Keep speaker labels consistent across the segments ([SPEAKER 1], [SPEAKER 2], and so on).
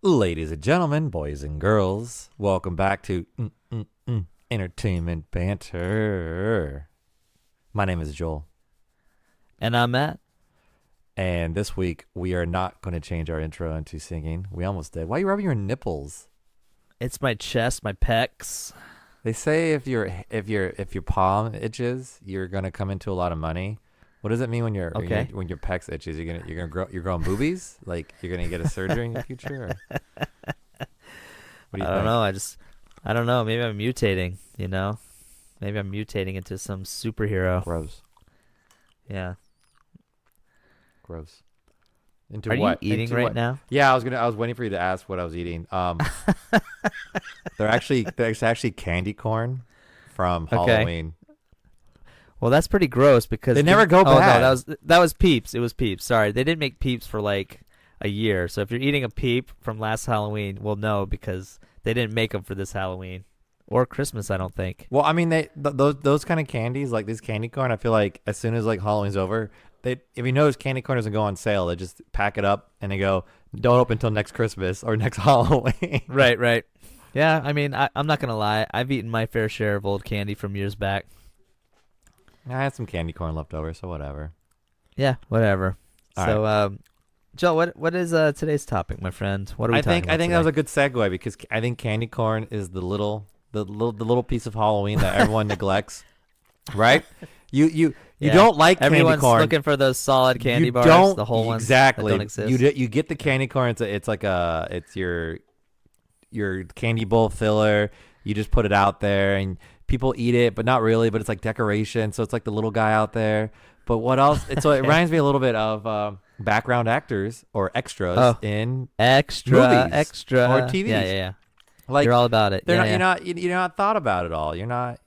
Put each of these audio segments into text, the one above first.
[SPEAKER 1] Ladies and gentlemen, boys and girls, welcome back to Entertainment Banter. My name is Joel.
[SPEAKER 2] And I'm Matt.
[SPEAKER 1] And this week, we are not going to change our intro into singing. We almost did. Why are you rubbing your nipples?
[SPEAKER 2] It's my chest, my pecs.
[SPEAKER 1] They say if your palm itches, you're going to come into a lot of money. What does it mean when your pecs itches? You're growing boobies? Like you're gonna get a surgery in the future? Or? What do you
[SPEAKER 2] I don't know. I don't know. Maybe I'm mutating. You know, maybe I'm mutating into some superhero.
[SPEAKER 1] Gross.
[SPEAKER 2] Yeah.
[SPEAKER 1] Gross. Into
[SPEAKER 2] Are
[SPEAKER 1] what?
[SPEAKER 2] you eating
[SPEAKER 1] Into
[SPEAKER 2] right
[SPEAKER 1] what?
[SPEAKER 2] now?
[SPEAKER 1] Yeah, I was waiting for you to ask what I was eating. There's actually candy corn from Halloween.
[SPEAKER 2] Well, that's pretty gross because
[SPEAKER 1] they never go bad.
[SPEAKER 2] Oh, no, that was Peeps. It was Peeps. Sorry, they didn't make Peeps for like a year. So if you're eating a Peep from last Halloween, we'll know because they didn't make them for this Halloween or Christmas. I don't think.
[SPEAKER 1] Well, I mean, those kind of candies, like this candy corn, I feel like as soon as like Halloween's over, if you notice candy corn doesn't go on sale, they just pack it up and they go, don't open until next Christmas or next Halloween.
[SPEAKER 2] Right. Yeah, I mean, I'm not gonna lie. I've eaten my fair share of old candy from years back.
[SPEAKER 1] I had some candy corn left over, so whatever.
[SPEAKER 2] Yeah, whatever.
[SPEAKER 1] All
[SPEAKER 2] so,
[SPEAKER 1] right.
[SPEAKER 2] Joe, what is today's topic, my friend? What are we talking about
[SPEAKER 1] I think that was a good segue because I think candy corn is the little piece of Halloween that everyone neglects, right? You don't like candy corn.
[SPEAKER 2] Everyone's looking for those solid candy bars, the whole ones that don't exist.
[SPEAKER 1] You get the candy corn. It's your candy bowl filler. You just put it out there and people eat it, but not really. But it's like decoration, so it's like the little guy out there. But what else? It reminds me a little bit of background actors or extras in movies or TVs.
[SPEAKER 2] Yeah.
[SPEAKER 1] Like
[SPEAKER 2] you're all about it.
[SPEAKER 1] You're not thought about it all. You're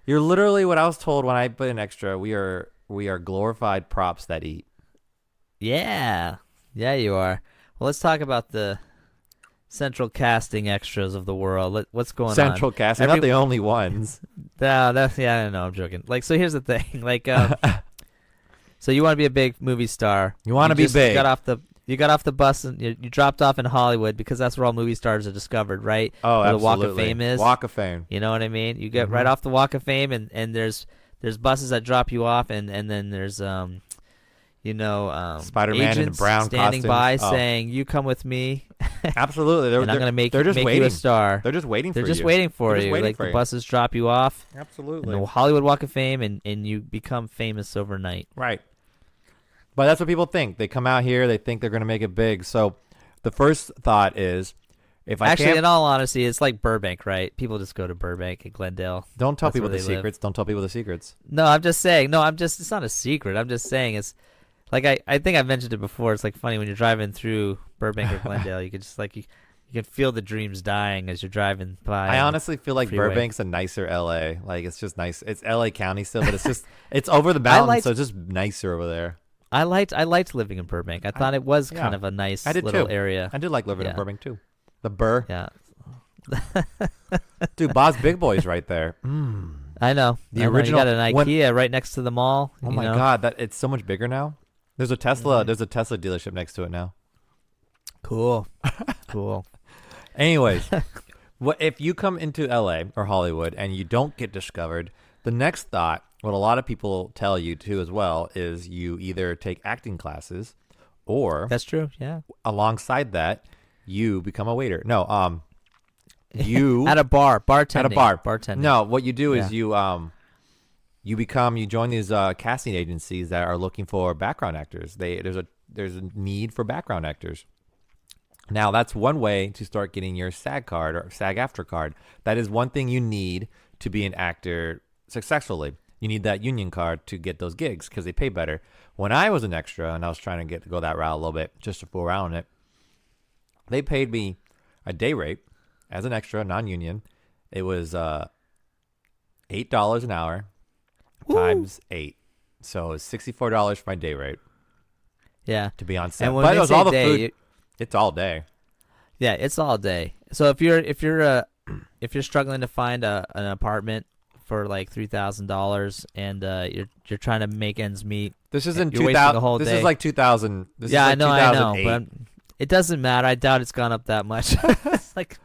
[SPEAKER 1] literally what I was told when I put in extra. We are glorified props that eat.
[SPEAKER 2] Yeah, you are. Well, let's talk about the central casting extras of the world. What's going on?
[SPEAKER 1] Central casting, not the only ones.
[SPEAKER 2] I know, I'm joking. Like, so here's the thing. Like, so you want to be a big movie star.
[SPEAKER 1] You want to be big.
[SPEAKER 2] You got off the bus and you dropped off in Hollywood because that's where all movie stars are discovered, right?
[SPEAKER 1] Oh,
[SPEAKER 2] where
[SPEAKER 1] absolutely.
[SPEAKER 2] the Walk of Fame is.
[SPEAKER 1] Walk of Fame.
[SPEAKER 2] You know what I mean? You get right off the Walk of Fame, and there's buses that drop you off, and then there's
[SPEAKER 1] Spider-Man in a brown
[SPEAKER 2] standing
[SPEAKER 1] costume.
[SPEAKER 2] by saying, "You come with me."
[SPEAKER 1] Absolutely,
[SPEAKER 2] I'm gonna make
[SPEAKER 1] you
[SPEAKER 2] a star.
[SPEAKER 1] They're just waiting for you.
[SPEAKER 2] They're just waiting for you. Like the buses drop you off.
[SPEAKER 1] Absolutely.
[SPEAKER 2] In the Hollywood Walk of Fame, and you become famous overnight.
[SPEAKER 1] Right. But that's what people think. They come out here, they think they're gonna make it big. So the first thought is,
[SPEAKER 2] in all honesty, it's like Burbank, right? People just go to Burbank and Glendale.
[SPEAKER 1] Don't tell people the secrets. Don't tell people the secrets.
[SPEAKER 2] No, I'm just saying. It's not a secret. I'm just saying it's like I think I mentioned it before. It's like funny when you're driving through Burbank or Glendale, you could just like you can feel the dreams dying as you're driving by.
[SPEAKER 1] I honestly feel like Burbank's a nicer LA. Like it's just nice. It's LA County still, but it's over the mountains, so it's just nicer over there.
[SPEAKER 2] I liked living in Burbank. I thought it was kind of a nice little area.
[SPEAKER 1] I did like living in Burbank too. The Burr.
[SPEAKER 2] Yeah.
[SPEAKER 1] Dude, Bob's Big Boy's right there.
[SPEAKER 2] I know.
[SPEAKER 1] The original.
[SPEAKER 2] You got an IKEA right next to the mall.
[SPEAKER 1] Oh my God, it's so much bigger now. There's a Tesla. There's a Tesla dealership next to it now.
[SPEAKER 2] Cool.
[SPEAKER 1] Anyways, if you come into LA or Hollywood and you don't get discovered, the next thought, what a lot of people tell you too as well, is you either take acting classes or
[SPEAKER 2] that's true. Yeah.
[SPEAKER 1] Alongside that, you become a waiter. No, you
[SPEAKER 2] at a bar, bartending.
[SPEAKER 1] At a bar,
[SPEAKER 2] bartending.
[SPEAKER 1] No, what you do is you join these casting agencies that are looking for background actors. There's a need for background actors. Now that's one way to start getting your SAG card or SAG-AFTRA card. That is one thing you need to be an actor successfully. You need that union card to get those gigs because they pay better. When I was an extra and I was trying to go that route a little bit just to fool around it, they paid me a day rate as an extra, non-union. It was $8 an hour times 8. So it was $64 for my day rate.
[SPEAKER 2] Yeah.
[SPEAKER 1] To be on set.
[SPEAKER 2] And when
[SPEAKER 1] but it was all the
[SPEAKER 2] day,
[SPEAKER 1] food. It's all day.
[SPEAKER 2] Yeah, it's all day. So if you're struggling to find an apartment for like $3,000 and you're trying to make ends meet,
[SPEAKER 1] this is in 2000. This is like 2000. This is like
[SPEAKER 2] I know.
[SPEAKER 1] 2008.
[SPEAKER 2] But it doesn't matter. I doubt it's gone up that much. It's like,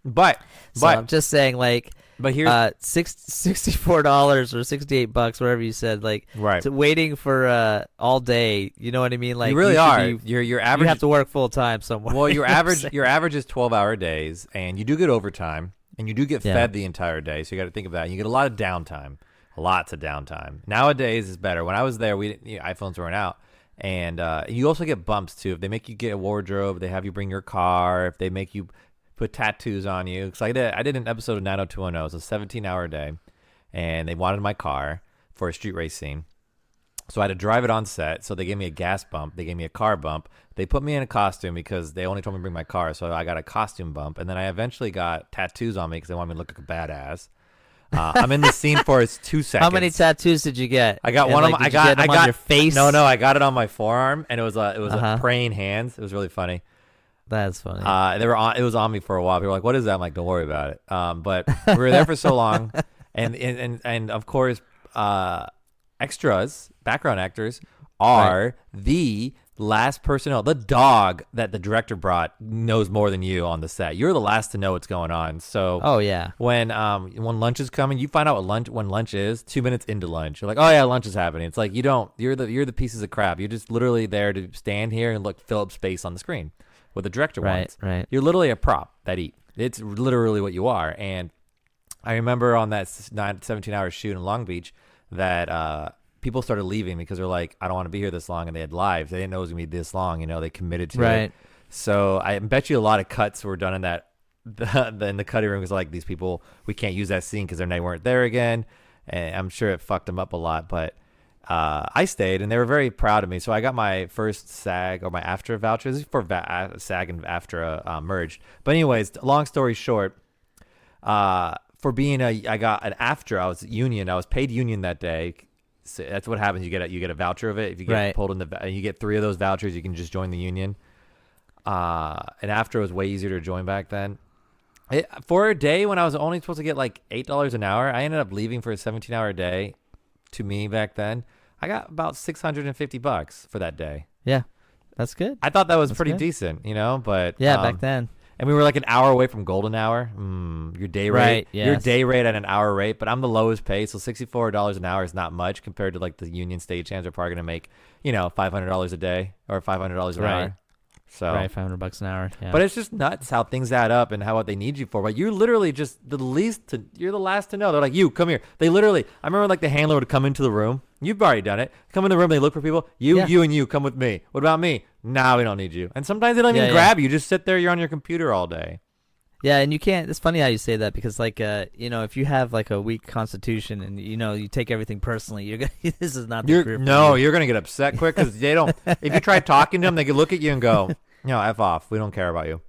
[SPEAKER 1] But
[SPEAKER 2] so I'm just saying, like,
[SPEAKER 1] but here's
[SPEAKER 2] $64 or $68, whatever you said, like,
[SPEAKER 1] right.
[SPEAKER 2] to waiting for all day. You know what I mean? Like,
[SPEAKER 1] You really are. Your average.
[SPEAKER 2] You have to work full time somewhere.
[SPEAKER 1] Well, your average is 12-hour days, and you do get overtime, and you do get fed the entire day. So you got to think of that. And you get a lot of downtime, lots of downtime. Nowadays is better. When I was there, iPhones weren't out, and you also get bumps too. If they make you get a wardrobe, they have you bring your car. If they make you put tattoos on you, because I did an episode of 90210. It was a 17-hour day, and they wanted my car for a street race scene. So I had to drive it on set. So they gave me a gas bump. They gave me a car bump. They put me in a costume because they only told me to bring my car. So I got a costume bump. And then I eventually got tattoos on me because they wanted me to look like a badass. I'm in the scene for 2 seconds.
[SPEAKER 2] How many tattoos did you get?
[SPEAKER 1] I got one of them. I got
[SPEAKER 2] on your face.
[SPEAKER 1] No, I got it on my forearm, and it was praying hands. It was really funny.
[SPEAKER 2] That's funny.
[SPEAKER 1] It was on me for a while. People were like, "What is that?" I'm like, "Don't worry about it." But we were there for so long, and of course, extras, background actors are the last personnel. The dog that the director brought knows more than you on the set. You're the last to know what's going on. So, when lunch is coming, you find out when lunch is 2 minutes into lunch. You're like, "Oh yeah, lunch is happening." It's like you're the pieces of crap. You're just literally there to stand here and fill up space on the screen. What the director wants.
[SPEAKER 2] Right.
[SPEAKER 1] You're literally a prop that eat. It's literally what you are. And I remember on that 17-hour shoot in Long Beach that people started leaving because they're like, I don't want to be here this long. And they had lives. They didn't know it was going to be this long. They committed to it. So I bet you a lot of cuts were done in in the cutting room. Because like, these people, we can't use that scene because they weren't there again. And I'm sure it fucked them up a lot. But I stayed, and they were very proud of me. So I got my first SAG or my AFTRA voucher. This is for SAG and AFTRA merged. But anyways, long story short, for being I got an AFTRA. I was union. I was paid union that day. So that's what happens. You get a voucher of it. If you get pulled in and you get 3 of those vouchers, you can just join the union. And AFTRA was way easier to join back then. For a day when I was only supposed to get like $8 an hour, I ended up leaving for a 17-hour day. To me back then, I got about $650 for that day.
[SPEAKER 2] Yeah, that's good.
[SPEAKER 1] I thought that was pretty decent, But
[SPEAKER 2] back then,
[SPEAKER 1] and we were like an hour away from golden hour. Your day rate, your day rate at an hour rate. But I'm the lowest paid, so $64 an hour is not much compared to like the union stagehands are probably gonna make $500 a day or $500 an hour. So
[SPEAKER 2] $500 an hour. Yeah.
[SPEAKER 1] But it's just nuts how things add up and what they need you for. But you're literally just you're the last to know. They're like, you come here. They literally, I remember like the handler would come into the room. You've already done it. Come in the room. They look for people. You and you come with me. What about me? Nah, we don't need you. And sometimes they don't even grab you. You just sit there. You're on your computer all day.
[SPEAKER 2] Yeah, and you can't. It's funny how you say that because, like, if you have like a weak constitution and you take everything personally, you're gonna. This is not the career.
[SPEAKER 1] No, you're gonna get upset quick because they don't. If you try talking to them, they can look at you and go, "No, f off. We don't care about you."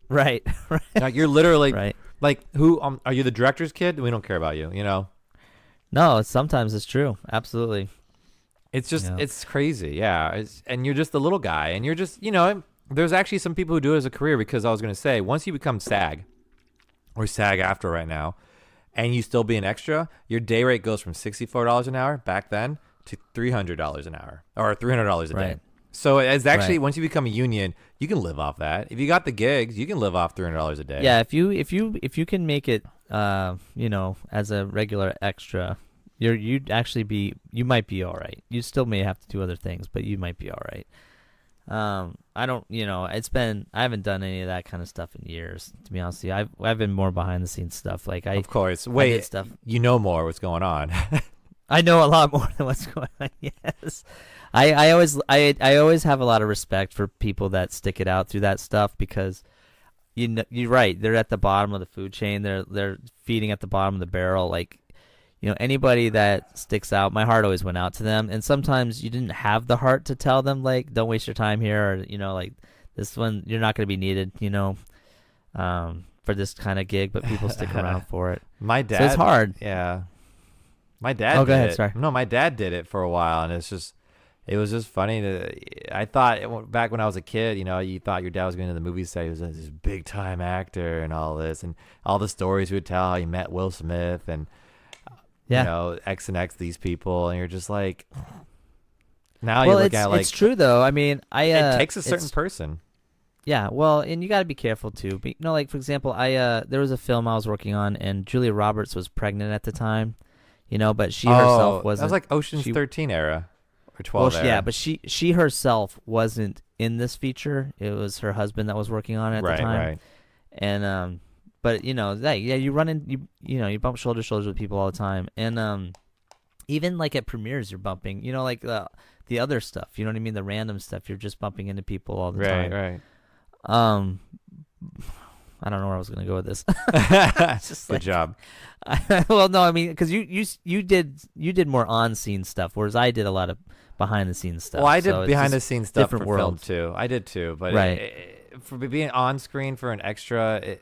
[SPEAKER 2] Right.
[SPEAKER 1] Like, you're literally
[SPEAKER 2] right.
[SPEAKER 1] Like, who are you? The director's kid? We don't care about you.
[SPEAKER 2] No, sometimes it's true. Absolutely.
[SPEAKER 1] It's just it's crazy. Yeah, and you're just the little guy, and you're just There's actually some people who do it as a career because I was going to say, once you become SAG or SAG after right now, and you still be an extra, your day rate goes from $64 an hour back then to $300 an hour or $300 a day. So it's actually once you become a union, you can live off that. If you got the gigs, you can live off $300 a day.
[SPEAKER 2] Yeah, if you can make it, as a regular extra, you might be all right. You still may have to do other things, but you might be all right. I don't, I haven't done any of that kind of stuff in years, to be honest with you. I've been more behind the scenes stuff. Like
[SPEAKER 1] of course, wait, stuff. You know more what's going on.
[SPEAKER 2] I know a lot more than what's going on. Yes. I always have a lot of respect for people that stick it out through that stuff because you're right. They're at the bottom of the food chain. They're feeding at the bottom of the barrel. Like, anybody that sticks out, my heart always went out to them. And sometimes you didn't have the heart to tell them, like, don't waste your time here, or, like, this one, you're not going to be needed, for this kind of gig, but people stick around for it.
[SPEAKER 1] My dad.
[SPEAKER 2] So it's hard.
[SPEAKER 1] Yeah. My dad
[SPEAKER 2] go
[SPEAKER 1] did
[SPEAKER 2] ahead,
[SPEAKER 1] it.
[SPEAKER 2] sorry.
[SPEAKER 1] No, my dad did it for a while, and it was just funny. I thought back when I was a kid, you thought your dad was going to the movies, say he was this big time actor and all this, and all the stories he would tell how he met Will Smith and X and X these people, and you're just like, now you look at like
[SPEAKER 2] it's true though. I mean,
[SPEAKER 1] it takes a certain person.
[SPEAKER 2] Yeah, well, and you got to be careful too. But, like for example, there was a film I was working on, and Julia Roberts was pregnant at the time. But she herself wasn't.
[SPEAKER 1] That was like Ocean's 13 era or 12 era.
[SPEAKER 2] Yeah, but she herself wasn't in this feature. It was her husband that was working on it at the time. Right. And but you run in you bump shoulder to shoulder with people all the time, and even like at premieres you're bumping. Like the other stuff. You know what I mean? The random stuff. You're just bumping into people all the time.
[SPEAKER 1] Right.
[SPEAKER 2] I don't know where I was going to go with this.
[SPEAKER 1] Good job.
[SPEAKER 2] Well, no, I mean, because you did more on scene stuff, whereas I did a lot of behind the scenes stuff.
[SPEAKER 1] Well, I did behind the scenes stuff for
[SPEAKER 2] worlds.
[SPEAKER 1] film too. I did too, but
[SPEAKER 2] right.
[SPEAKER 1] For being on screen for an extra,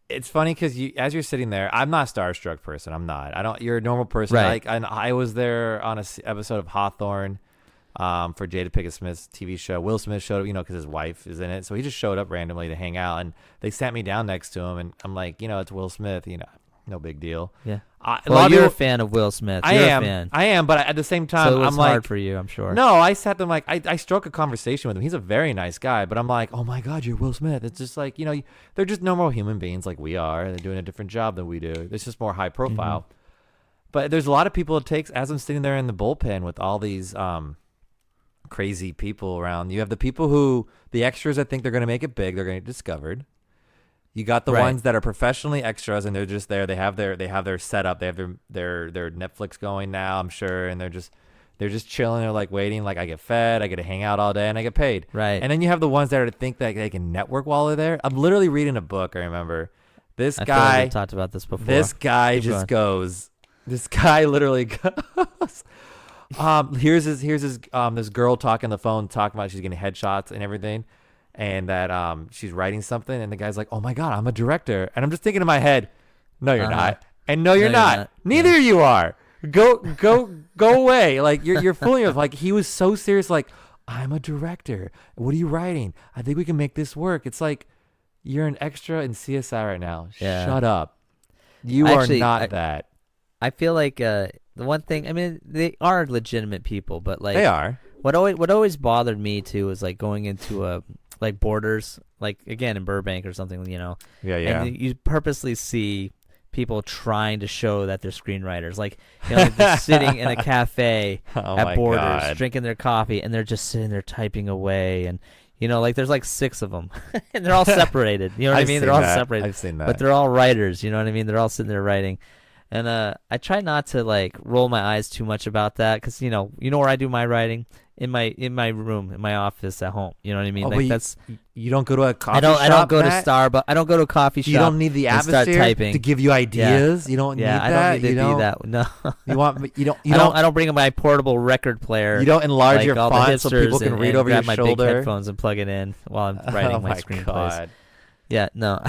[SPEAKER 1] it's funny because as you're sitting there, I'm not a starstruck person. I'm not. I don't. You're a normal person.
[SPEAKER 2] Right.
[SPEAKER 1] I was there on a episode of Hawthorne. For Jada Pinkett Smith's TV show. Will Smith showed up, because his wife is in it. So he just showed up randomly to hang out, and they sat me down next to him, and I'm like, it's Will Smith, no big deal.
[SPEAKER 2] Yeah. You're a fan of Will Smith. You're a fan.
[SPEAKER 1] I am, but at the same time,
[SPEAKER 2] so
[SPEAKER 1] I'm like,
[SPEAKER 2] hard for you, I'm sure.
[SPEAKER 1] No, I sat there like, I struck a conversation with him. He's a very nice guy, but I'm like, oh my God, you're Will Smith. It's just like, they're just normal human beings like we are. They're doing a different job than we do. It's just more high profile. Mm-hmm. But there's a lot of people it takes, as I'm sitting there in the bullpen with all these, crazy people around. You have the people who, the extras that think they're going to make it big, they're going to get discovered. You got the ones that are professionally extras and they're just there. They have their setup. They have their Netflix going now, I'm sure, and they're just chilling. They're like waiting. Like I get fed, I get to hang out all day, and I get paid.
[SPEAKER 2] Right.
[SPEAKER 1] And then you have the ones that are think that they can network while they're there. I'm literally reading a book. I remember this
[SPEAKER 2] I
[SPEAKER 1] guy.
[SPEAKER 2] feel like we've talked about this before.
[SPEAKER 1] This guy just goes. This guy literally goes. Here's this girl talking on the phone, talking about she's getting headshots and everything, and that she's writing something, and the guy's like, "Oh my God, I'm a director," and I'm just thinking in my head, "No, you're not," and "No, you're not. Neither of you are. Go away!" Like you're fooling us. Like he was so serious. Like I'm a director. What are you writing? I think we can make this work. It's like you're an extra in CSI right now.
[SPEAKER 2] Yeah.
[SPEAKER 1] Shut up. You are not that.
[SPEAKER 2] I feel like the one thing, I mean, they are legitimate people, but like
[SPEAKER 1] they are.
[SPEAKER 2] What always bothered me too is like going into like Borders, like again in Burbank or something,
[SPEAKER 1] Yeah.
[SPEAKER 2] And you purposely see people trying to show that they're screenwriters, like like they're sitting in a cafe at Borders, drinking their coffee, and they're just sitting there typing away, and like there's like 6 of them, and they're all separated. You know what I mean? They're all separated.
[SPEAKER 1] I've seen that,
[SPEAKER 2] but they're all writers. You know what I mean? They're all sitting there writing. And I try not to like roll my eyes too much about that because you know where I do my writing in my room, in my office at home. You know what I mean?
[SPEAKER 1] Oh,
[SPEAKER 2] like that's
[SPEAKER 1] you don't go to a coffee shop.
[SPEAKER 2] I don't go to Starbucks. I don't go to a coffee shop.
[SPEAKER 1] You don't need the atmosphere to give you ideas.
[SPEAKER 2] Yeah.
[SPEAKER 1] You don't need
[SPEAKER 2] that.
[SPEAKER 1] I
[SPEAKER 2] don't need to do that. No. I don't bring my portable record player.
[SPEAKER 1] You don't enlarge
[SPEAKER 2] like
[SPEAKER 1] your font so people can read over your
[SPEAKER 2] shoulder. Grab my big headphones and plug it in while I'm writing my screenplays.
[SPEAKER 1] God.
[SPEAKER 2] Yeah, no,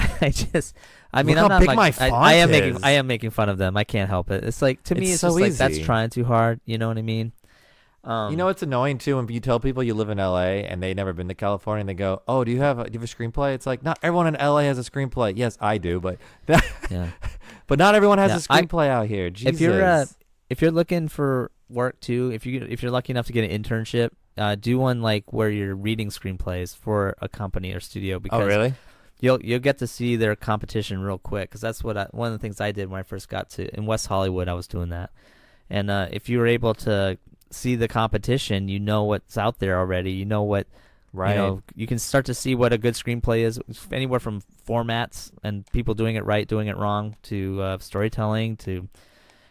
[SPEAKER 2] I mean,
[SPEAKER 1] Look
[SPEAKER 2] I'm
[SPEAKER 1] how
[SPEAKER 2] not.
[SPEAKER 1] Big my font
[SPEAKER 2] I am
[SPEAKER 1] is.
[SPEAKER 2] I am making fun of them. I can't help it. It's like to me, it's
[SPEAKER 1] so
[SPEAKER 2] just
[SPEAKER 1] easy.
[SPEAKER 2] like that's trying too hard. You know what I mean?
[SPEAKER 1] It's annoying too when you tell people you live in LA and they've never been to California and they go, "Oh, do you have a screenplay?" It's like not everyone in LA has a screenplay. Yes, I do, but but not everyone has a screenplay out here. Jesus.
[SPEAKER 2] If you're looking for work too, if you're lucky enough to get an internship, do one like where you're reading screenplays for a company or studio. Because
[SPEAKER 1] really?
[SPEAKER 2] You'll get to see their competition real quick because that's one of the things I did when I first got to in West Hollywood. I was doing that, and if you were able to see the competition, you know what's out there already. You know what,
[SPEAKER 1] right?
[SPEAKER 2] You can start to see what a good screenplay is. Anywhere from formats and people doing it right, doing it wrong, to storytelling, to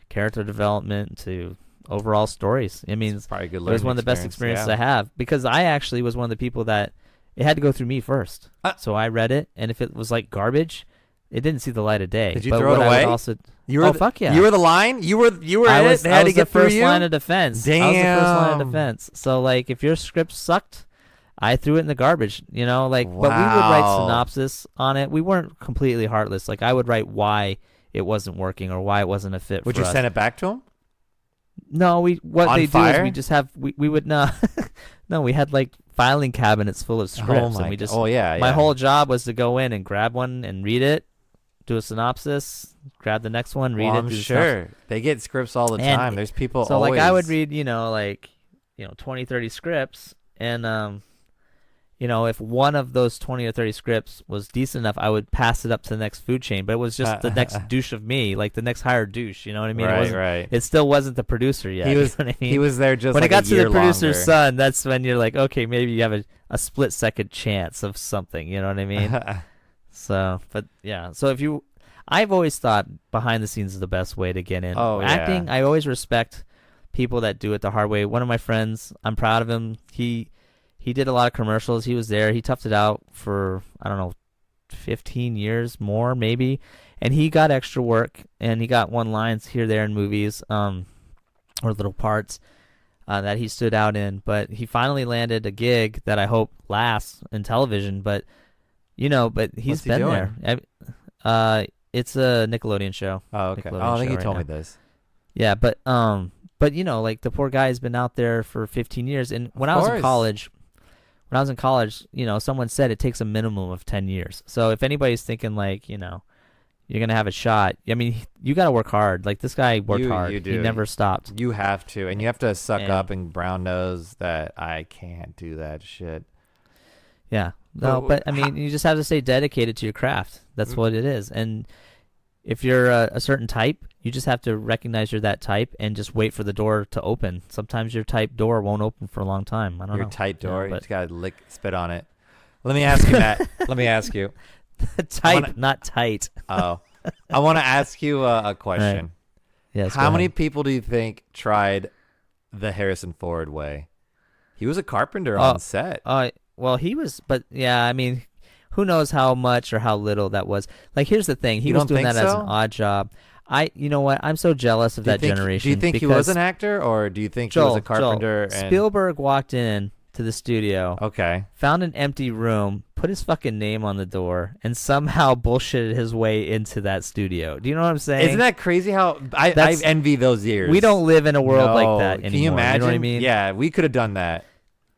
[SPEAKER 2] character development, to overall stories. I mean,
[SPEAKER 1] probably a good.
[SPEAKER 2] It was one of the best experiences I have because I actually was one of the people that. It had to go through me first, so I read it, and if it was like garbage, it didn't see the light of day.
[SPEAKER 1] Did you throw it away?
[SPEAKER 2] Fuck yeah!
[SPEAKER 1] You were the line. You were
[SPEAKER 2] I
[SPEAKER 1] it. They had to get
[SPEAKER 2] the first
[SPEAKER 1] through you?
[SPEAKER 2] line of defense.
[SPEAKER 1] Damn.
[SPEAKER 2] I was the first line of defense. So like, if your script sucked, I threw it in the garbage. But we would write synopsis on it. We weren't completely heartless. Like I would write why it wasn't working or why it wasn't a fit.
[SPEAKER 1] Would you send it back to them?
[SPEAKER 2] No, do is we just have we would not. No, we had like filing cabinets full of scripts, and we just.
[SPEAKER 1] Oh yeah.
[SPEAKER 2] My whole job was to go in and grab one and read it, do a synopsis, grab the next one, read it.
[SPEAKER 1] I'm sure they get scripts all the time. There's people.
[SPEAKER 2] So like I would read, 20, 30 scripts, and if one of those 20 or 30 scripts was decent enough, I would pass it up to the next food chain. But it was just the next douche of me, like the next hired douche. You know what I mean?
[SPEAKER 1] Right.
[SPEAKER 2] It still wasn't the producer yet.
[SPEAKER 1] He was.
[SPEAKER 2] You know what I mean?
[SPEAKER 1] He was there just
[SPEAKER 2] when
[SPEAKER 1] like
[SPEAKER 2] it got
[SPEAKER 1] a
[SPEAKER 2] to
[SPEAKER 1] year
[SPEAKER 2] the producer's
[SPEAKER 1] longer.
[SPEAKER 2] son. That's when you're like, okay, maybe you have a split second chance of something. You know what I mean? So, but yeah. So I've always thought behind the scenes is the best way to get in.
[SPEAKER 1] Oh,
[SPEAKER 2] Acting,
[SPEAKER 1] yeah.
[SPEAKER 2] I always respect people that do it the hard way. One of my friends, I'm proud of him. He did a lot of commercials. He was there. He toughed it out for, I don't know, 15 years more maybe. And he got extra work, and he got one lines here, there in movies, or little parts that he stood out in. But he finally landed a gig that I hope lasts in television. But, but he's
[SPEAKER 1] What's he
[SPEAKER 2] been
[SPEAKER 1] doing?
[SPEAKER 2] there. It's a Nickelodeon show.
[SPEAKER 1] Oh, okay.
[SPEAKER 2] Nickelodeon
[SPEAKER 1] I think
[SPEAKER 2] show
[SPEAKER 1] you told
[SPEAKER 2] right
[SPEAKER 1] me this.
[SPEAKER 2] Yeah, but like the poor guy has been out there for 15 years. And when I was in college, someone said it takes a minimum of 10 years. So if anybody's thinking like, you're going to have a shot, I mean, you got to work hard. Like this guy worked hard.
[SPEAKER 1] You do.
[SPEAKER 2] He never stopped.
[SPEAKER 1] You have to, and you have to suck up and brown nose that I can't do that shit.
[SPEAKER 2] Yeah. No, but I mean, you just have to stay dedicated to your craft. That's what it is. And if you're a certain type, you just have to recognize you're that type and just wait for the door to open. Sometimes your type door won't open for a long time. I don't know.
[SPEAKER 1] Your tight door, you
[SPEAKER 2] but
[SPEAKER 1] just gotta spit on it. Let me ask you, Matt. Let me ask you.
[SPEAKER 2] Type, not tight.
[SPEAKER 1] Oh, I want to ask you a question.
[SPEAKER 2] Right. Yes.
[SPEAKER 1] How many people do you think tried the Harrison Ford way? He was a carpenter on set.
[SPEAKER 2] Well, he was, but yeah, I mean, who knows how much or how little that was. Like, here's the thing. He was doing that as an odd job. You know what? I'm so jealous of that generation.
[SPEAKER 1] Do you think he was an actor, or do you think he was a carpenter?
[SPEAKER 2] Spielberg walked in to the studio,
[SPEAKER 1] okay,
[SPEAKER 2] found an empty room, put his fucking name on the door, and somehow bullshitted his way into that studio. Do you know what I'm saying?
[SPEAKER 1] Isn't that crazy how I envy those years?
[SPEAKER 2] We don't live in a world like that anymore.
[SPEAKER 1] Can you imagine?
[SPEAKER 2] You know what I mean?
[SPEAKER 1] Yeah, we could have done that.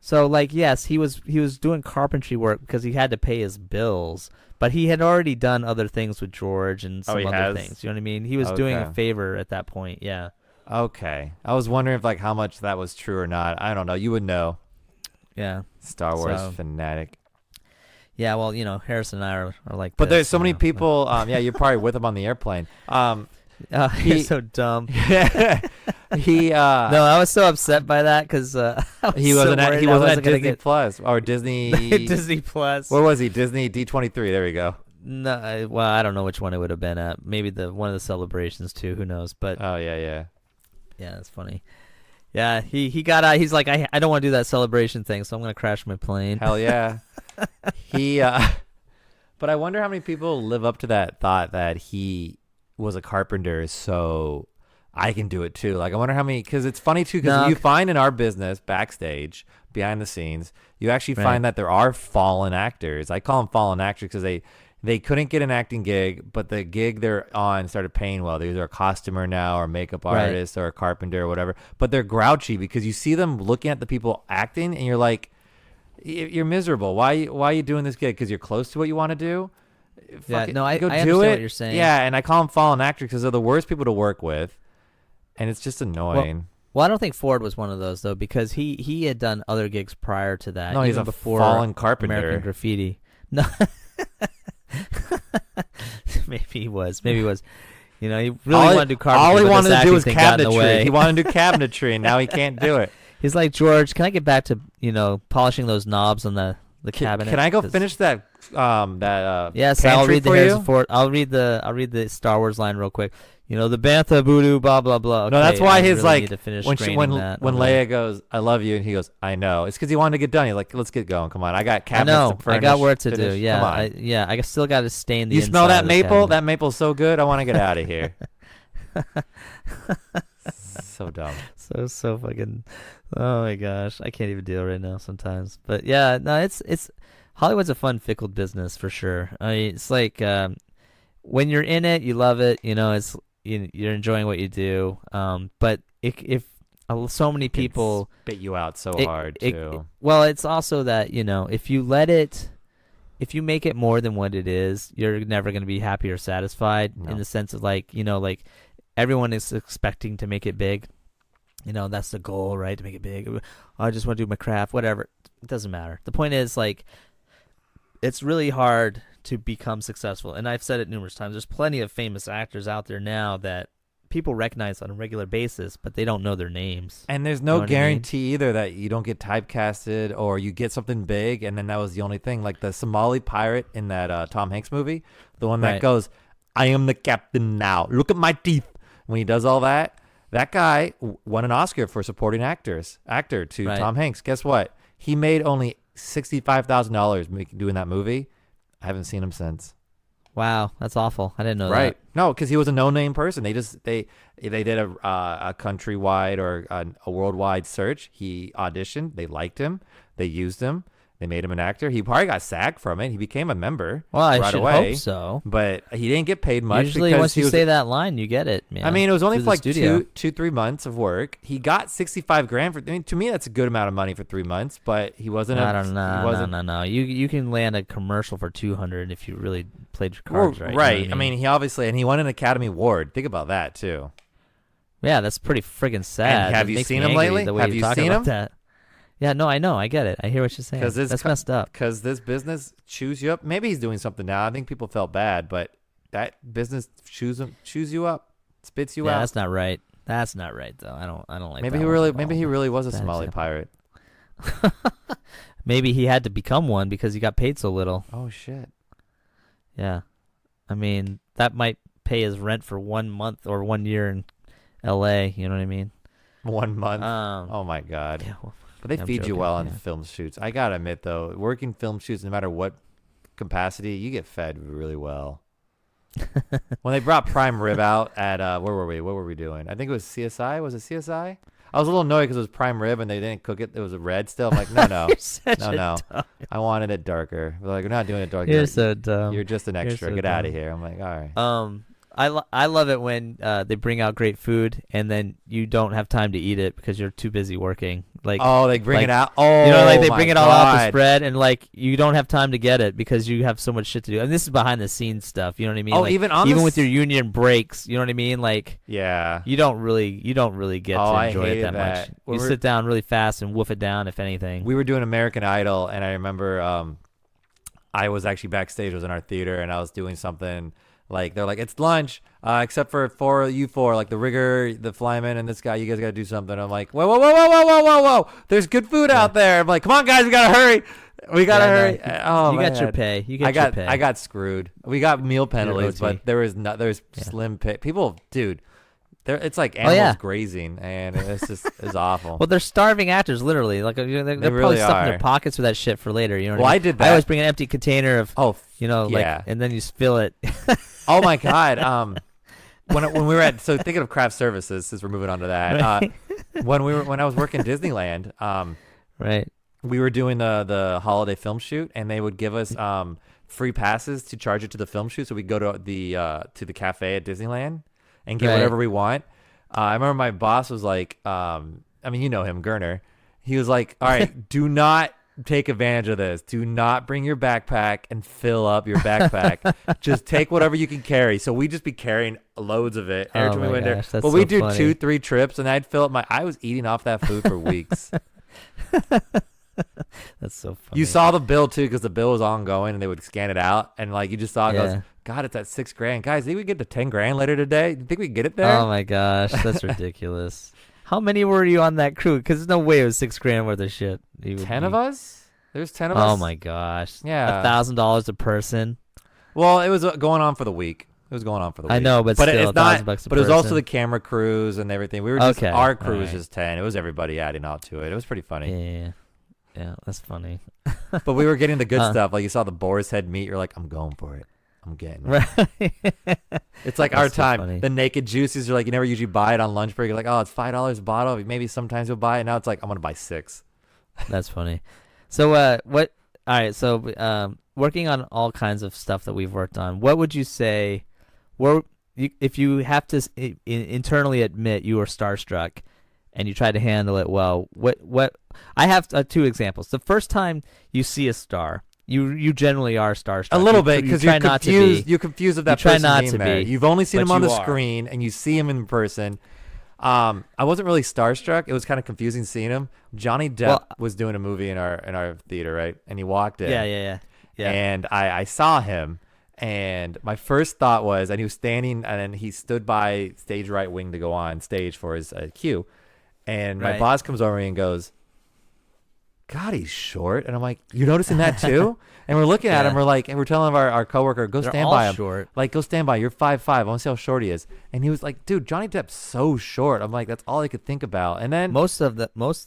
[SPEAKER 2] So, like, yes, he was doing carpentry work because he had to pay his bills, but he had already done other things with George and some other things. You know what I mean? He was doing a favor at that point. Yeah.
[SPEAKER 1] Okay. I was wondering if how much that was true or not. I don't know. You would know.
[SPEAKER 2] Yeah.
[SPEAKER 1] Star Wars fanatic.
[SPEAKER 2] Yeah. Well, Harrison and I are like.
[SPEAKER 1] But there's so many people. Yeah, you're probably with him on the airplane.
[SPEAKER 2] He's so dumb.
[SPEAKER 1] He
[SPEAKER 2] no, I was so upset by that because
[SPEAKER 1] he wasn't at Disney Plus or Disney
[SPEAKER 2] Disney Plus.
[SPEAKER 1] Where was he? Disney D23. There we go.
[SPEAKER 2] No, well, I don't know which one it would have been at. Maybe one of the celebrations too. Who knows? But
[SPEAKER 1] yeah,
[SPEAKER 2] that's funny. Yeah, he got out. He's like, I don't want to do that celebration thing, so I'm gonna crash my plane.
[SPEAKER 1] Hell yeah. But I wonder how many people live up to that thought that he was a carpenter, so I can do it too. Like, I wonder how many, because it's funny too, because you find in our business, backstage, behind the scenes, you actually find that there are fallen actors. I call them fallen actors because they couldn't get an acting gig, but the gig they're on started paying well. They're either a costumer now or makeup artist or a carpenter or whatever, but they're grouchy because you see them looking at the people acting and you're like, you're miserable. Why are you doing this gig? Because you're close to what you want to do?
[SPEAKER 2] Yeah, no, I
[SPEAKER 1] do
[SPEAKER 2] understand
[SPEAKER 1] it.
[SPEAKER 2] what you're saying.
[SPEAKER 1] Yeah, and I call them fallen actors because they're the worst people to work with, and it's just annoying.
[SPEAKER 2] Well, I don't think Ford was one of those though, because he had done other gigs prior to that.
[SPEAKER 1] No, he's a
[SPEAKER 2] before
[SPEAKER 1] fallen carpenter.
[SPEAKER 2] American Graffiti. No, maybe he was. He really wanted to do carpentry.
[SPEAKER 1] All he
[SPEAKER 2] but
[SPEAKER 1] wanted
[SPEAKER 2] this
[SPEAKER 1] to do was
[SPEAKER 2] acting thing got in the
[SPEAKER 1] cabinetry.
[SPEAKER 2] way.
[SPEAKER 1] He wanted to do cabinetry, and now he can't do it.
[SPEAKER 2] He's like, George, can I get back to polishing those knobs on the cabinet?
[SPEAKER 1] Can I go finish that
[SPEAKER 2] yes, I'll read the Harrison Ford. I'll read the Star Wars line real quick. The Banter voodoo, blah blah blah. Okay,
[SPEAKER 1] no, that's why his
[SPEAKER 2] really
[SPEAKER 1] like when
[SPEAKER 2] Leia
[SPEAKER 1] Leia goes, "I love you," and he goes, "I know." It's because he wanted to get done. He's like, "Let's get going. Come on, I got cabinets to furnish.
[SPEAKER 2] I got work to do.
[SPEAKER 1] Finish.
[SPEAKER 2] Yeah,
[SPEAKER 1] Come on.
[SPEAKER 2] I still got to stay in the.
[SPEAKER 1] You smell that maple?
[SPEAKER 2] Cabinet.
[SPEAKER 1] That maple's so good. I want to get out of here. So dumb.
[SPEAKER 2] So fucking. Oh my gosh, I can't even deal right now sometimes. But yeah, no, it's Hollywood's a fun, fickle business for sure. I mean, it's like when you're in it, you love it. It's you're enjoying what you do. But if so many people
[SPEAKER 1] spit you out so hard too.
[SPEAKER 2] Well, it's also that if you if you make it more than what it is, you're never going to be happy or satisfied. In the sense of like everyone is expecting to make it big. That's the goal, right? To make it big. I just want to do my craft, whatever. it doesn't matter. The point is, like, it's really hard to become successful. And I've said it numerous times. There's plenty of famous actors out there now that people recognize on a regular basis, but they don't know their names.
[SPEAKER 1] And there's no guarantee either that you don't get typecasted or you get something big, and then that was the only thing. Like the Somali pirate in that Tom Hanks movie, the one that goes, "I am the captain now. Look at my teeth." When he does all that, that guy won an Oscar for supporting actor to Tom Hanks. Guess what? He made only $65,000 doing that movie. I haven't seen him since.
[SPEAKER 2] Wow, that's awful. I didn't know that.
[SPEAKER 1] Right. No, because he was a no-name person. They did a countrywide or a worldwide search. He auditioned. They liked him. They used him. They made him an actor. He probably got SAG from it. He became a member
[SPEAKER 2] I
[SPEAKER 1] right
[SPEAKER 2] should
[SPEAKER 1] away.
[SPEAKER 2] Hope so.
[SPEAKER 1] But he didn't get paid much.
[SPEAKER 2] Usually once you say that line, you get it, man.
[SPEAKER 1] I mean, it was only for like 3 months of work. He got $65,000 for. I mean, to me, that's a good amount of money for 3 months. But he wasn't.
[SPEAKER 2] No. You can land a commercial for $200 if you really played your cards right.
[SPEAKER 1] Right.
[SPEAKER 2] You know
[SPEAKER 1] I mean, he obviously he won an Academy Award. Think about that too.
[SPEAKER 2] Yeah, that's pretty friggin' sad.
[SPEAKER 1] And have you seen him lately?
[SPEAKER 2] Have you seen him? That. Yeah, no, I know. I get it. I hear what you're saying. That's messed up.
[SPEAKER 1] Because this business chews you up. Maybe he's doing something now. I think people felt bad, but that business chews you up, spits you out.
[SPEAKER 2] That's not right. That's not right, though. I don't like.
[SPEAKER 1] Maybe he really was a Somali pirate.
[SPEAKER 2] Maybe he had to become one because he got paid so little.
[SPEAKER 1] Oh shit.
[SPEAKER 2] Yeah, I mean that might pay his rent for 1 month or 1 year in L.A. You know what I mean?
[SPEAKER 1] 1 month. Oh my god.
[SPEAKER 2] Yeah, well,
[SPEAKER 1] but they feed you well on film shoots. I gotta admit, though, working film shoots, no matter what capacity, you get fed really well. When they brought prime rib out at where were we? What were we doing? I think it was CSI. Was it CSI? I was a little annoyed because it was prime rib and they didn't cook it. It was a red still. I'm like, no. I wanted it darker. They're like, we're not doing it darker.
[SPEAKER 2] You're so dumb.
[SPEAKER 1] You're just an extra. Get out of here. I'm like, all right.
[SPEAKER 2] I love it when they bring out great food and then you don't have time to eat it because you're too busy working. Like,
[SPEAKER 1] they bring it out. Oh,
[SPEAKER 2] they bring it all out the spread and like you don't have time to get it because you have so much shit to do. And this is behind the scenes stuff. You know what I mean?
[SPEAKER 1] Oh,
[SPEAKER 2] like, even with your union breaks, you know what I mean? Like,
[SPEAKER 1] yeah,
[SPEAKER 2] you don't really get to enjoy it that much. You sit down really fast and woof it down, if anything.
[SPEAKER 1] We were doing American Idol, and I remember I was actually backstage. I was in our theater, and I was doing something. Like, they're like, it's lunch, except for you four, like the rigger, the flyman, and this guy. You guys got to do something. I'm like, whoa. There's good food out there. I'm like, come on, guys, we got to hurry. We got to hurry.
[SPEAKER 2] You got your pay. You got your pay.
[SPEAKER 1] I got screwed. We got meal penalties, but there's slim pay. People, dude. It's like animals grazing, and it's awful.
[SPEAKER 2] Well, they're starving actors, literally. Like they're
[SPEAKER 1] really
[SPEAKER 2] probably stuffing their pockets with that shit for later. You know what I mean?
[SPEAKER 1] I did that.
[SPEAKER 2] I always bring an empty container of, and then you spill it.
[SPEAKER 1] Oh my god. When we were thinking of craft services, since we're moving on to that, when I was working Disneyland,
[SPEAKER 2] right,
[SPEAKER 1] we were doing the holiday film shoot, and they would give us free passes to charge it to the film shoot, so we go to the cafe at Disneyland. And get whatever we want. I remember my boss was like, I mean, you know him, Gerner. He was like, all right, do not take advantage of this. Do not bring your backpack and fill up your backpack. Just take whatever you can carry. So we'd just be carrying loads of it every time we went there. But we do 2-3 trips, and I'd fill up I was eating off that food for weeks.
[SPEAKER 2] That's so funny.
[SPEAKER 1] You saw the bill too, because the bill was ongoing, and they would scan it out, and like you just saw it goes, God, it's at $6,000, guys. Think we get to $10,000 later today? You think we can get it there?
[SPEAKER 2] Oh my gosh, that's ridiculous. How many were you on that crew? Because there's no way it was $6,000 worth of shit.
[SPEAKER 1] 10 of us. There's 10 of us.
[SPEAKER 2] Oh my gosh.
[SPEAKER 1] Yeah.
[SPEAKER 2] $1,000 a person.
[SPEAKER 1] Well, it was going on for the week. It was going on for the week.
[SPEAKER 2] I know, but still, it's not. $1,000 a person.
[SPEAKER 1] But it was also the camera crews and everything. We were just our crew was just 10. It was everybody adding out to it. It was pretty funny.
[SPEAKER 2] Yeah, that's funny.
[SPEAKER 1] But we were getting the good stuff. Like you saw the boar's head meat. You're like, I'm going for it. I'm getting it.
[SPEAKER 2] Right.
[SPEAKER 1] It's like our time. So the naked juices are like, you never usually buy it on lunch break. You're like, oh, it's $5 a bottle. Maybe sometimes you'll buy it. Now it's like, I'm going to buy 6.
[SPEAKER 2] That's funny. So what? All right. So working on all kinds of stuff that we've worked on, what would you say if you have to internally admit you were starstruck and you tried to handle it well, what I have 2 examples. The first time you see a star, you generally are starstruck.
[SPEAKER 1] A little bit, because you're confused. You're confused if that person's there. You've only seen him on the screen, and you see him in person. I wasn't really starstruck. It was kind of confusing seeing him. Johnny Depp was doing a movie in our theater, right? And he walked in.
[SPEAKER 2] Yeah.
[SPEAKER 1] And I saw him, and my first thought was, and he was standing, and then he stood by stage right wing to go on stage for his cue. And my boss comes over me and goes, God, he's short. And I'm like, you noticing that too? And we're looking at him. We're like, and we're telling our coworker, go stand by him.
[SPEAKER 2] Short.
[SPEAKER 1] Like, go stand by. You're 5'5". I want to see how short he is. And he was like, dude, Johnny Depp's so short. I'm like, that's all I could think about. And then
[SPEAKER 2] most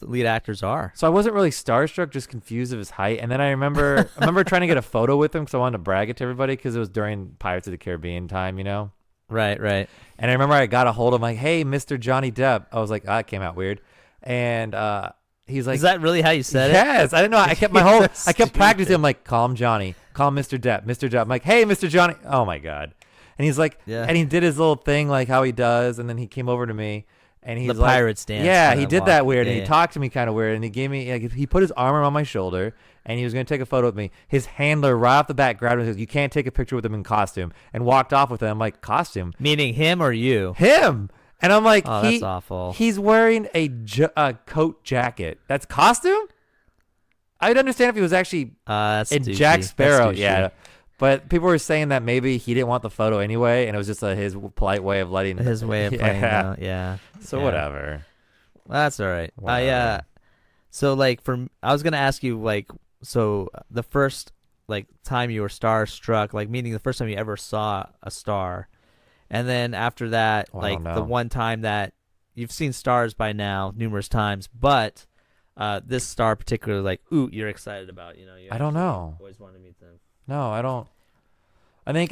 [SPEAKER 2] lead actors are.
[SPEAKER 1] So I wasn't really starstruck, just confused of his height. And then I remember trying to get a photo with him because I wanted to brag it to everybody because it was during Pirates of the Caribbean time, you know?
[SPEAKER 2] Right.
[SPEAKER 1] And I remember I got a hold of him like, hey, Mr. Johnny Depp. I was like, that came out weird. And he's like,
[SPEAKER 2] is that really how you said it?
[SPEAKER 1] Yes. I didn't know. I kept practicing. I'm like, call him Johnny. Call him Mr. Depp. Mr. Depp. I'm like, hey, Mr. Johnny. Oh my God. And he's like, and he did his little thing like how he does. And then he came over to me and he's
[SPEAKER 2] the
[SPEAKER 1] like,
[SPEAKER 2] pirate stance.
[SPEAKER 1] Yeah, he did that weird.
[SPEAKER 2] Yeah,
[SPEAKER 1] and he talked to me kind of weird. And he gave me, like, he put his arm around my shoulder and he was going to take a photo with me. His handler right off the bat grabbed him and says, you can't take a picture with him in costume, and walked off with him. I'm like, costume?
[SPEAKER 2] Meaning him or you?
[SPEAKER 1] Him. And I'm like,
[SPEAKER 2] oh, that's awful.
[SPEAKER 1] He's wearing a coat jacket. That's costume? I'd understand if he was actually in Jack Sparrow. Yeah. But people were saying that maybe he didn't want the photo anyway, and it was just his polite way of letting
[SPEAKER 2] his way of playing out. Yeah.
[SPEAKER 1] So whatever.
[SPEAKER 2] Well, that's all right. Yeah. So like I was gonna ask you like, so the first like time you were starstruck, like meaning the first time you ever saw a star, and then after that, like the one time that you've seen stars by now numerous times, but this star particularly, like, ooh, you're excited about, you know?
[SPEAKER 1] I don't know.
[SPEAKER 2] Always wanted to meet them.
[SPEAKER 1] No, I don't. I think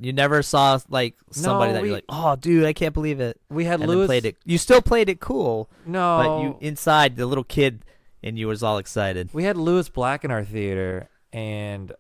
[SPEAKER 2] you never saw like somebody that you're like, oh, dude, I can't believe it.
[SPEAKER 1] We had
[SPEAKER 2] and
[SPEAKER 1] Lewis.
[SPEAKER 2] Played it. You still played it cool.
[SPEAKER 1] No,
[SPEAKER 2] but you inside the little kid and you was all excited.
[SPEAKER 1] We had Lewis Black in our theater, and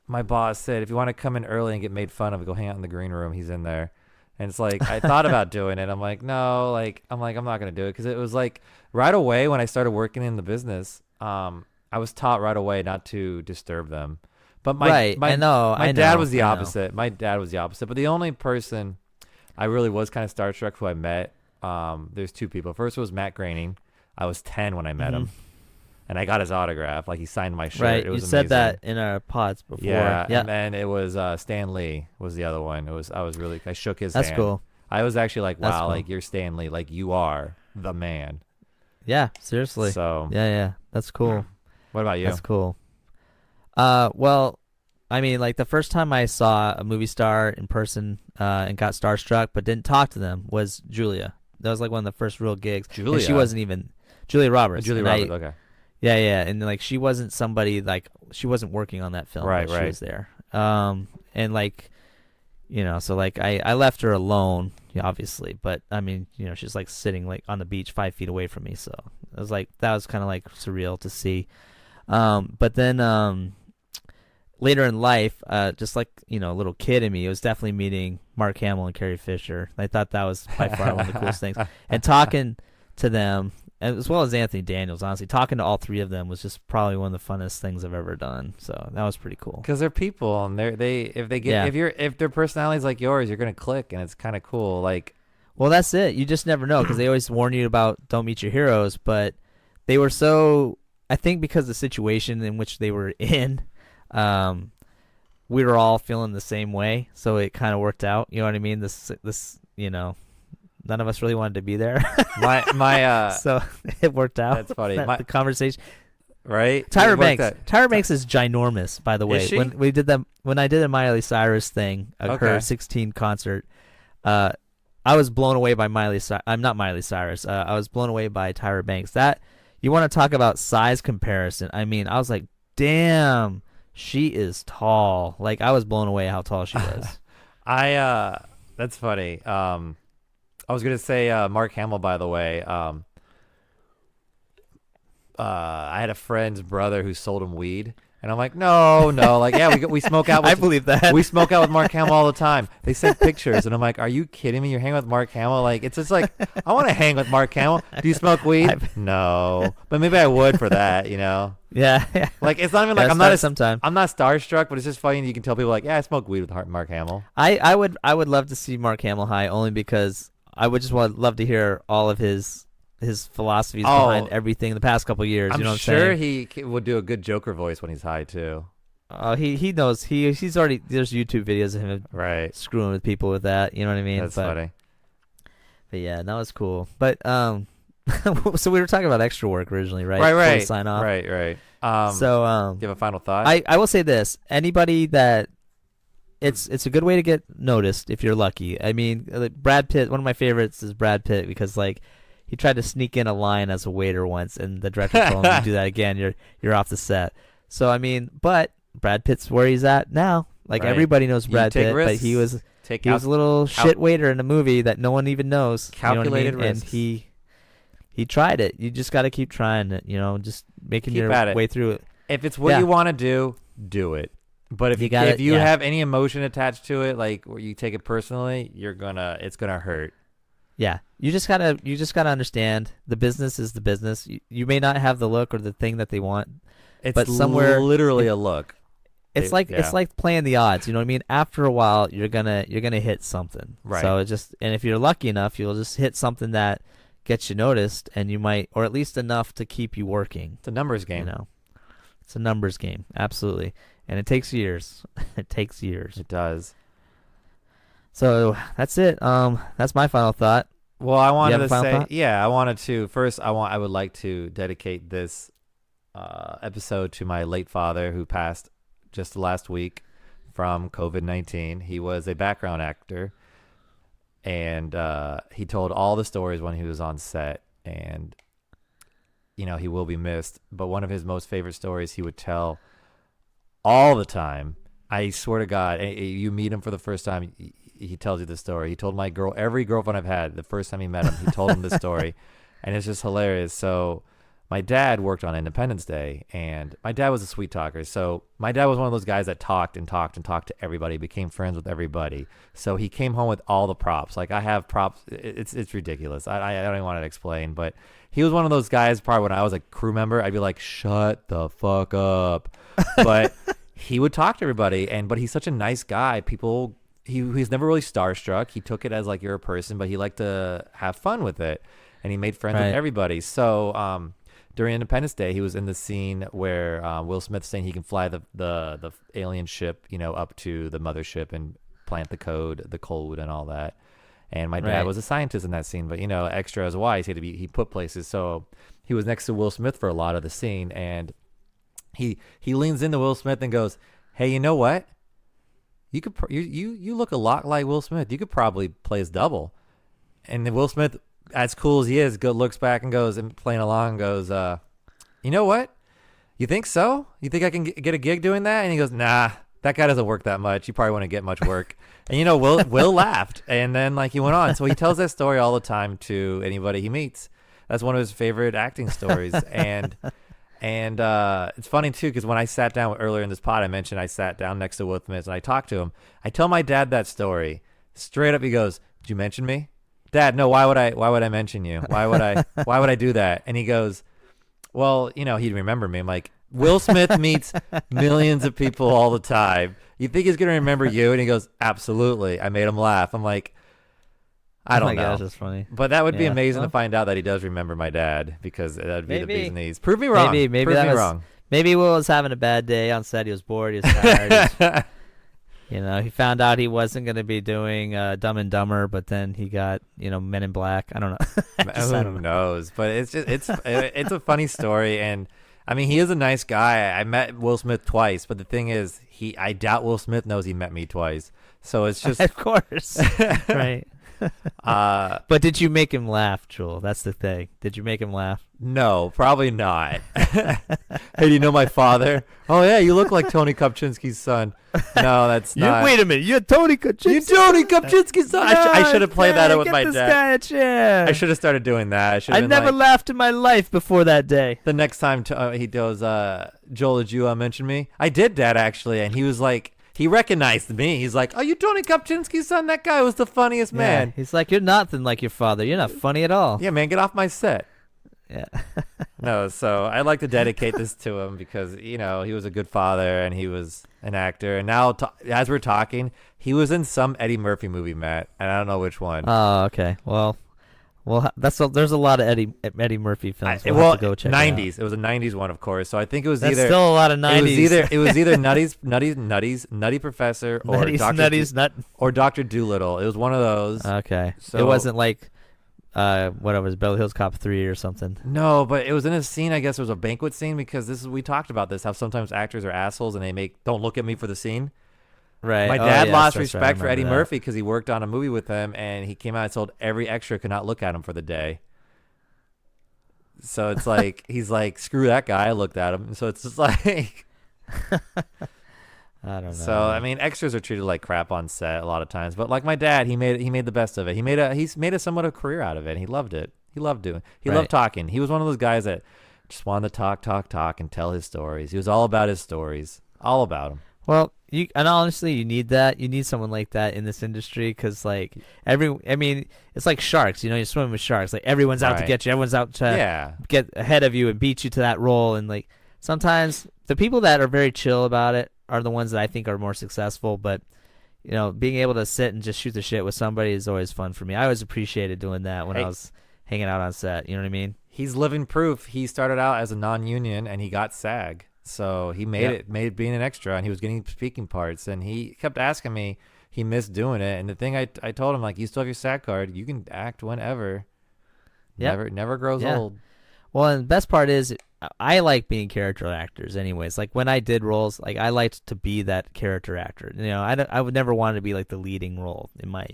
[SPEAKER 1] my boss said, if you want to come in early and get made fun of, go hang out in the green room. He's in there. And it's like, I thought about doing it. I'm like, no, I'm not going to do it. Because it was like right away when I started working in the business, I was taught right away not to disturb them. But my dad was the opposite. My dad was the opposite. But the only person I really was kind of starstruck who I met, there's two people. First was Matt Groening. I was 10 when I met him. And I got his autograph. Like, he signed my shirt.
[SPEAKER 2] Right,
[SPEAKER 1] it was
[SPEAKER 2] you
[SPEAKER 1] amazing.
[SPEAKER 2] said that in our pods before.
[SPEAKER 1] Yeah, and then it was Stan Lee was the other one. I shook his hand.
[SPEAKER 2] That's cool.
[SPEAKER 1] I was actually like, wow,
[SPEAKER 2] cool.
[SPEAKER 1] like, you're Stan Lee. Like, you are the man.
[SPEAKER 2] Yeah, seriously.
[SPEAKER 1] So
[SPEAKER 2] yeah, that's cool.
[SPEAKER 1] What about you?
[SPEAKER 2] That's cool. Well, I mean, like, the first time I saw a movie star in person and got starstruck but didn't talk to them was Julia. That was like one of the first real gigs.
[SPEAKER 1] Julia?
[SPEAKER 2] And she wasn't even Julia Roberts.
[SPEAKER 1] Okay.
[SPEAKER 2] Yeah, and like she wasn't somebody, like, she wasn't working on that film.
[SPEAKER 1] Right.
[SPEAKER 2] She was there. And like, you know, so like I left her alone, obviously, but I mean, you know, she's like sitting like on the beach 5 feet away from me, so it was like, that was kind of like surreal to see. But then later in life, just like, you know, a little kid in me, it was definitely meeting Mark Hamill and Carrie Fisher. I thought that was by far one of the coolest things, and talking to them, as well as Anthony Daniels. Honestly, talking to all three of them was just probably one of the funnest things I've ever done. So that was pretty cool.
[SPEAKER 1] Because they're people, and if their personality's like yours, you're gonna click, and it's kind of cool. Like,
[SPEAKER 2] well, that's it. You just never know, because they always warn you about don't meet your heroes, but they were so. I think because the situation in which they were in, we were all feeling the same way, so it kind of worked out. You know what I mean? This, you know. None of us really wanted to be there. So it worked out.
[SPEAKER 1] That's funny.
[SPEAKER 2] The conversation,
[SPEAKER 1] right?
[SPEAKER 2] Tyra Banks is ginormous, by the way.
[SPEAKER 1] Is she?
[SPEAKER 2] When I did a Miley Cyrus thing, her 16 concert, I was blown away by Miley Cyrus. I'm not Miley Cyrus. I was blown away by Tyra Banks. That, you want to talk about size comparison? I mean, I was like, damn, she is tall. Like, I was blown away how tall she was.
[SPEAKER 1] That's funny. I was gonna say Mark Hamill, by the way. I had a friend's brother who sold him weed, and I'm like, no, like, yeah, we smoke out.
[SPEAKER 2] I believe that.
[SPEAKER 1] We smoke out with Mark Hamill all the time. They sent pictures, and I'm like, are you kidding me? You're hanging with Mark Hamill? Like, it's just like, I want to hang with Mark Hamill. Do you smoke weed? No, but maybe I would for that, you know.
[SPEAKER 2] Yeah.
[SPEAKER 1] Like, it's not even like I'm not starstruck, but it's just funny. You can tell people like, yeah, I smoke weed with Mark Hamill.
[SPEAKER 2] I would love to see Mark Hamill high, only because I would just love to hear all of his philosophies
[SPEAKER 1] Oh.
[SPEAKER 2] behind everything in the past couple of years.
[SPEAKER 1] I'm
[SPEAKER 2] You know what
[SPEAKER 1] sure
[SPEAKER 2] I'm saying?
[SPEAKER 1] he would do a good Joker voice when he's high too.
[SPEAKER 2] He knows. He's already, there's YouTube videos of him
[SPEAKER 1] Right.
[SPEAKER 2] screwing with people with that. You know what I mean?
[SPEAKER 1] That's funny.
[SPEAKER 2] But yeah, that was cool. But so we were talking about extra work originally, right?
[SPEAKER 1] Right.
[SPEAKER 2] Before we
[SPEAKER 1] Right.
[SPEAKER 2] sign off.
[SPEAKER 1] Right.
[SPEAKER 2] So
[SPEAKER 1] Do you have a final thought?
[SPEAKER 2] I will say this: anybody that it's a good way to get noticed if you're lucky. I mean, Brad Pitt. One of my favorites is Brad Pitt because like he tried to sneak in a line as a waiter once, and the director told him, "You do that again, you're off the set." So I mean, but Brad Pitt's where he's at now. Like
[SPEAKER 1] Right.
[SPEAKER 2] everybody knows
[SPEAKER 1] You
[SPEAKER 2] Brad
[SPEAKER 1] take
[SPEAKER 2] Pitt,
[SPEAKER 1] risks.
[SPEAKER 2] but he was
[SPEAKER 1] Take
[SPEAKER 2] a little shit waiter in a movie that no one even knows.
[SPEAKER 1] Calculated
[SPEAKER 2] you know what I mean?
[SPEAKER 1] risks.
[SPEAKER 2] And he tried it. You just got to keep trying it. You know, just making
[SPEAKER 1] Keep
[SPEAKER 2] your
[SPEAKER 1] at it.
[SPEAKER 2] way through it.
[SPEAKER 1] If it's what
[SPEAKER 2] Yeah.
[SPEAKER 1] you want to do it. But if
[SPEAKER 2] You
[SPEAKER 1] you
[SPEAKER 2] gotta-
[SPEAKER 1] if you
[SPEAKER 2] yeah.
[SPEAKER 1] have any emotion attached to it, like where you take it personally, it's gonna hurt.
[SPEAKER 2] Yeah, you just gotta understand the business is the business. You may not have the look or the thing that they want.
[SPEAKER 1] It's
[SPEAKER 2] But somewhere-
[SPEAKER 1] literally a look.
[SPEAKER 2] It's like playing the odds. You know what I mean? After a while, you're gonna hit something.
[SPEAKER 1] Right.
[SPEAKER 2] So and if you're lucky enough, you'll just hit something that gets you noticed, and you might, or at least enough to keep you working.
[SPEAKER 1] It's a numbers game.
[SPEAKER 2] You know, it's a numbers game, absolutely, and it takes years. It takes years.
[SPEAKER 1] It does.
[SPEAKER 2] So that's it. That's my final thought.
[SPEAKER 1] Well, I wanted
[SPEAKER 2] have
[SPEAKER 1] to
[SPEAKER 2] a final
[SPEAKER 1] say,
[SPEAKER 2] thought?
[SPEAKER 1] yeah, I wanted to first. I would like to dedicate this episode to my late father, who passed just last week from COVID-19. He was a background actor, and he told all the stories when he was on set, and he will be missed. But one of his most favorite stories he would tell all the time. I swear to God, you meet him for the first time, he tells you the story. He told every girlfriend I've had, the first time he met him, he told him this story, and it's just hilarious. So my dad worked on Independence Day, and my dad was a sweet talker. So my dad was one of those guys that talked to everybody, became friends with everybody. So he came home with all the props. Like I have props. It's ridiculous. I don't even want to explain, but he was one of those guys. Probably when I was a crew member, I'd be like, shut the fuck up. But he would talk to everybody, but he's such a nice guy. He's never really starstruck. He took it as like you're a person, but he liked to have fun with it, and he made friends with everybody. So during Independence Day, he was in the scene where Will Smith's saying he can fly the alien ship, up to the mothership and plant the code and all that. And my dad was a scientist in that scene, but extra as wise, he put places. So he was next to Will Smith for a lot of the scene, and he leans into Will Smith and goes, "Hey, you know what? You could you look a lot like Will Smith. You could probably play his double." And then Will Smith, as cool as he is, looks back and goes, and playing along, goes, "You know what? You think so? You think I can get a gig doing that?" And he goes, "Nah, that guy doesn't work that much. You probably wouldn't get much work." And Will laughed, and then he went on. So he tells that story all the time to anybody he meets. That's one of his favorite acting stories, and it's funny too, because when I sat down earlier in this pod, I mentioned I sat down next to Will Smith and I talked to him. I tell my dad that story straight up. He goes, "Did you mention me, Dad? No. Why would I mention you? Why would I do that?" And he goes, "Well, he'd remember me." I'm like, Will Smith meets millions of people all the time. You think he's gonna remember you? And he goes, "Absolutely." I made him laugh. I'm like, I don't know.
[SPEAKER 2] Oh my gosh, that's funny.
[SPEAKER 1] But that would be
[SPEAKER 2] Yeah.
[SPEAKER 1] amazing
[SPEAKER 2] Well,
[SPEAKER 1] to find out that he does remember my dad, because that'd be the
[SPEAKER 2] Maybe.
[SPEAKER 1] bee's knees. Prove me wrong.
[SPEAKER 2] Maybe
[SPEAKER 1] Prove
[SPEAKER 2] that
[SPEAKER 1] me
[SPEAKER 2] was
[SPEAKER 1] wrong.
[SPEAKER 2] Maybe Will was having a bad day on set. He was bored. He was tired. He found out he wasn't going to be doing Dumb and Dumber, but then he got Men in Black. I don't know. I don't
[SPEAKER 1] Who knows? But it's it's a funny story, and I mean, he is a nice guy. I met Will Smith twice, but the thing is, I doubt Will Smith knows he met me twice. So it's just
[SPEAKER 2] Of course, right. But did you make him laugh, Joel? That's the thing. Did you make him laugh?
[SPEAKER 1] no, probably not. Hey, do you know my father? Oh yeah, you look like Tony Kopczynski's son. No, that's not.
[SPEAKER 2] Wait a minute. You're Tony Kopczynski.
[SPEAKER 1] You Tony Kopczynski's son. I should have played that out with my
[SPEAKER 2] Get
[SPEAKER 1] dad.
[SPEAKER 2] this guy a chair.
[SPEAKER 1] I should have started doing that.
[SPEAKER 2] I never laughed in my life before that day.
[SPEAKER 1] The next time he goes, Joel, did you mention me? I did, Dad, actually. And he was like, he recognized me. He's like, "Are you Tony Kopczynski's son? That guy was the funniest man."
[SPEAKER 2] He's like, "You're nothing like your father. You're not funny at all."
[SPEAKER 1] Yeah, man, get off my set.
[SPEAKER 2] Yeah.
[SPEAKER 1] No, so I'd like to dedicate this to him because, he was a good father and he was an actor. And now, as we're talking, he was in some Eddie Murphy movie, Matt, and I don't know which one.
[SPEAKER 2] Oh, okay. Well, there's a lot of Eddie Murphy films. We'll have to go check
[SPEAKER 1] 90s.
[SPEAKER 2] it out.
[SPEAKER 1] It was a 90s one, of course. So I think it was
[SPEAKER 2] That's
[SPEAKER 1] either
[SPEAKER 2] still a lot of 90s.
[SPEAKER 1] It was either Nutty Professor or or Dr. Doolittle. It was one of those.
[SPEAKER 2] Okay.
[SPEAKER 1] So,
[SPEAKER 2] it wasn't like what it was, Beverly Hills Cop 3 or something.
[SPEAKER 1] No, but it was in a scene. I guess it was a banquet scene because we talked about this, how sometimes actors are assholes and they don't look at me for the scene.
[SPEAKER 2] Right.
[SPEAKER 1] My dad lost
[SPEAKER 2] that's
[SPEAKER 1] respect
[SPEAKER 2] right.
[SPEAKER 1] for Eddie
[SPEAKER 2] that.
[SPEAKER 1] Murphy because he worked on a movie with him, and he came out and told every extra could not look at him for the day. So it's like he's like, screw that guy. I looked at him. So it's just like
[SPEAKER 2] I don't know.
[SPEAKER 1] So I mean, extras are treated like crap on set a lot of times. But like my dad, he made the best of it. He's made a somewhat of a career out of it. And he loved it. He loved loved talking. He was one of those guys that just wanted to talk and tell his stories. He was all about his stories, all about them.
[SPEAKER 2] Well, and honestly, you need that. You need someone like that in this industry because, like, it's like sharks. You swim with sharks. Like, everyone's out to get you. Everyone's out to get ahead of you and beat you to that role. And, like, sometimes the people that are very chill about it are the ones that I think are more successful. But, being able to sit and just shoot the shit with somebody is always fun for me. I always appreciated doing that when I was hanging out on set. You know what I mean? He's
[SPEAKER 1] living proof. He started out as a non-union, and he got SAG. So he made being an extra, and he was getting speaking parts, and he kept asking me, he missed doing it. And the thing I told him, like, you still have your SAG card, you can act whenever. Never grows old.
[SPEAKER 2] Well, and the best part is I like being character actors anyways. Like, when I did roles, like, I liked to be that character actor. I would never want to be like the leading role in my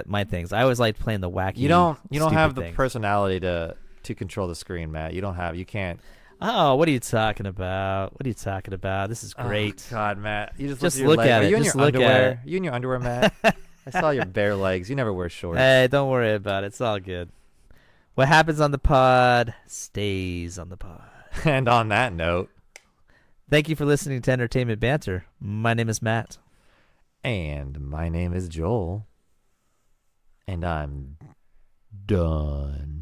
[SPEAKER 2] my things. I always liked playing the wacky.
[SPEAKER 1] You don't have the personality to control the screen, Matt. You can't.
[SPEAKER 2] Oh, what are you talking about? This is great.
[SPEAKER 1] Oh, God, Matt. You just
[SPEAKER 2] look at it.
[SPEAKER 1] Are you in
[SPEAKER 2] just
[SPEAKER 1] your
[SPEAKER 2] look
[SPEAKER 1] underwear?
[SPEAKER 2] at it.
[SPEAKER 1] You in your underwear, Matt? I saw your bare legs. You never wear shorts.
[SPEAKER 2] Hey, don't worry about it. It's all good. What happens on the pod stays on the pod.
[SPEAKER 1] And on that note,
[SPEAKER 2] thank you for listening to Entertainment Banter. My name is Matt.
[SPEAKER 1] And my name is Joel. And I'm done.